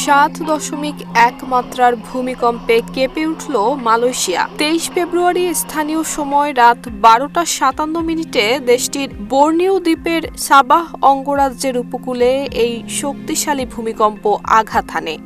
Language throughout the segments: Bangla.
7.1 মাত্রার ভূমিকম্পে কেঁপে উঠল মালয়েশিয়া। 23 ফেব্রুয়ারি স্থানীয় সময় রাত 12:57 দেশটির বর্নিও দ্বীপের সাবাহ অঙ্গরাজ্যের উপকূলে এই শক্তিশালী ভূমিকম্প আঘাত হানে।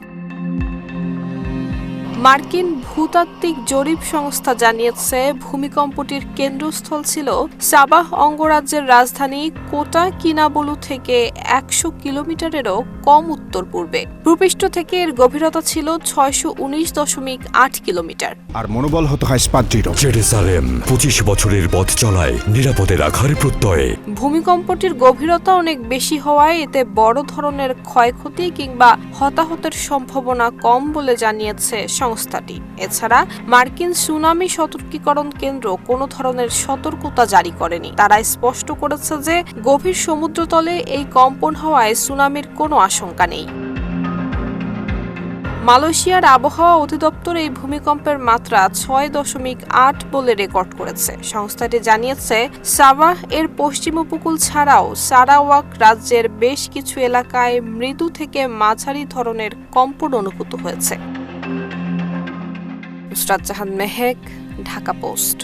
মার্কিন ভূতাত্ত্বিক জরিপ সংস্থা জানিয়েছে, ভূমিকম্পটির কেন্দ্রস্থল ছিল সাবাহ অঙ্গরাজ্যের রাজধানী কোটা কিনাবালু থেকে 100 কিলোমিটারেরও কম উত্তর পূর্বে। ভূপৃষ্ঠ থেকে এর গভীরতা ছিল 619.8 কিলোমিটার। আর মনোবল হতে হয় দৃঢ়। জেরুজালেম 25 বছরের পথ চলায় নিরাপদে রাখার প্রত্যয়ে। ভূমিকম্পটির গভীরতা অনেক বেশি হওয়ায় এতে বড় ধরনের ক্ষয়ক্ষতি কিংবা হতাহতের সম্ভাবনা কম বলে জানিয়েছে সংস্থাটি। এছাড়া মার্কিন সুনামি সতর্কীকরণ কেন্দ্র কোনো ধরনের সতর্কতা জারি করেনি। তারা স্পষ্ট করেছে যে গভীর সমুদ্রতলে এই কম্পন হওয়ায় সুনামির কোনো আশঙ্কা নেই। মালয়েশিয়ার আবহাওয়া অধিদপ্তর এই ভূমিকম্পের মাত্রা 6.8 বলে রেকর্ড করেছে। সংস্থাটি জানিয়েছে, সাবাহ এর পশ্চিম উপকূল ছাড়াও সারাওয়াক রাজ্যের বেশ কিছু এলাকায় মৃদু থেকে মাঝারি ধরনের কম্পন অনুভূত হয়েছে। নুসরাত জাহান মেহেক, ঢাকা পোস্ট।